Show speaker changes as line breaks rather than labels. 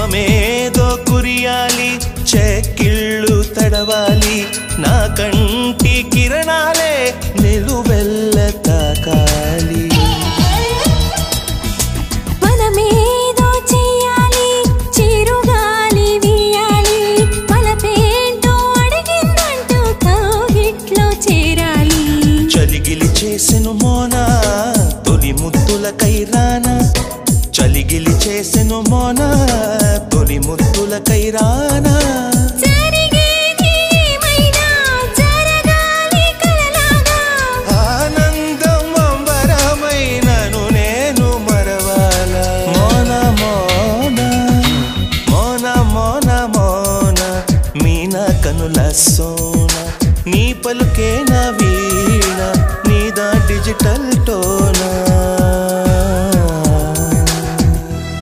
హిమమేదో కురియాలి చెక్కిళ్ళు తడవాలి నా కంటి కిరణాలే నిలువెల్ల తాకాలి
మనమేదో చెయ్యాలి చిరుగాలి వీయాలి మనపేంటో అడిగిందంటూ కౌగిట్లో చేరాలి
చలిగిలి చేసెను మోనా తొలి ముద్దులకై రానా చలిగిలి చేసెను మోనా తొలి ముద్దులకై రానా
జరిగేది ఏమైనా జరగాలి కలలాగా
ఆనందం అంబరమైనను నేను మరవాలా మోనా మోనా మోనా మోనా మోనా మీనా కనుల సోనా నీ పలుకే నా